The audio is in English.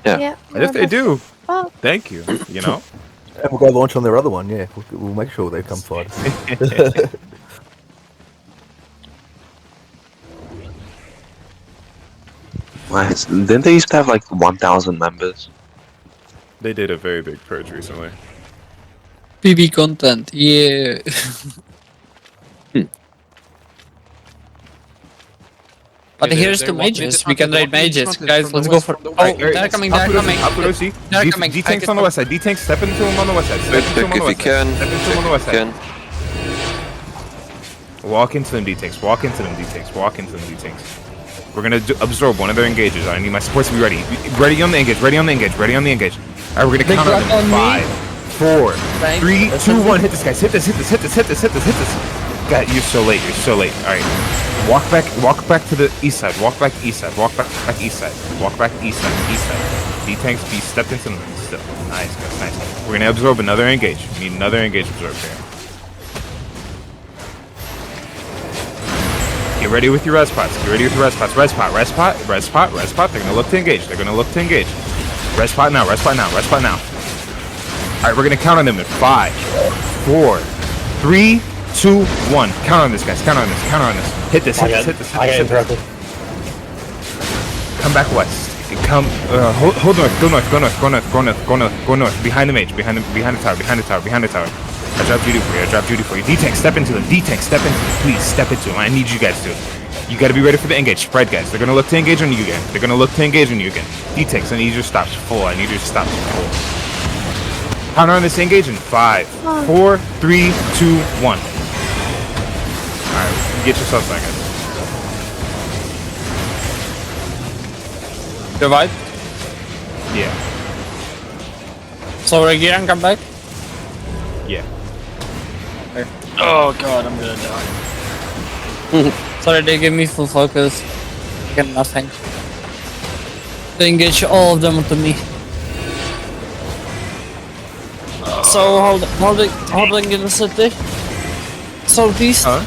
Yeah. And if they do, Oh. thank you. You know. And we'll go launch on their other one, yeah. We'll make sure they come fight us. Nice. Didn't they used to have like 1,000 members? They did a very big purge recently. PB content, yeah. But Yeah, here's they the walk mid mages. to We can front, raid they walk mid to mages. front, Guys, from the let's go west, for. from the Oh, west. they're coming, they're coming. They're coming. D-tanks on the west side. D-tanks, step into him on the west side. Step into him on the If you west side. can. Step into him on the west If you side. can. Walk into them, D-tanks. Walk into them, D-tanks. Walk into them, D-tanks. We're gonna absorb one of their engages. I need my supports to be ready. Ready on the engage. Ready on the engage. Ready on the engage. All right, we're gonna counter them. on me. 5, 4, 3, 2, 1. Hit this, guys. Hit this. Hit this. Hit this. Hit this. Hit this. Hit this. God, you're so late. You're so late. All right. Walk back to the east side. Walk back east side. Walk back east side. Walk back east side. East side. D-tanks be stepped into them still. Nice, guys. Nice. We're gonna absorb another engage. We need another engage absorbed here. Get ready with your res pots. Get ready with your res pots. Res pot. Res pot. Res pot. Res pot. They're gonna look to engage. They're gonna look to engage. Res pot now. Res pot now. Res pot now. All right, we're gonna count on them in 5, 4, 3, 2, 1. Count on this, guys. Count on this. Count on this. Hit this. Hit this. Hit this. Hit this. Hit this. Come back west. Come. Hold north. Go north. Go north. Go north. Go north. Go north. Go north. Behind the mage. Behind the tower. Behind the tower. Behind the tower. I drop duty for you. I drop duty for you. D-tank, step into them. D-tank, step into them. Please step into them. I need you guys to. You got to be ready for the engage. Spread, guys. They're gonna look to engage on you again. They're gonna look to engage on you again. D-tanks, I need your stops full. I need your stops full. Counter on this engage in 5, 4, 3, 2, 1. Alright, get yourself back, guys. Revive. Yeah. So Regiran, come back. Yeah. Oh god, I'm gonna die. Sorry, they gave me full focus. I get nothing. They engage all of them onto me. So holding in the city. Southeast. Huh?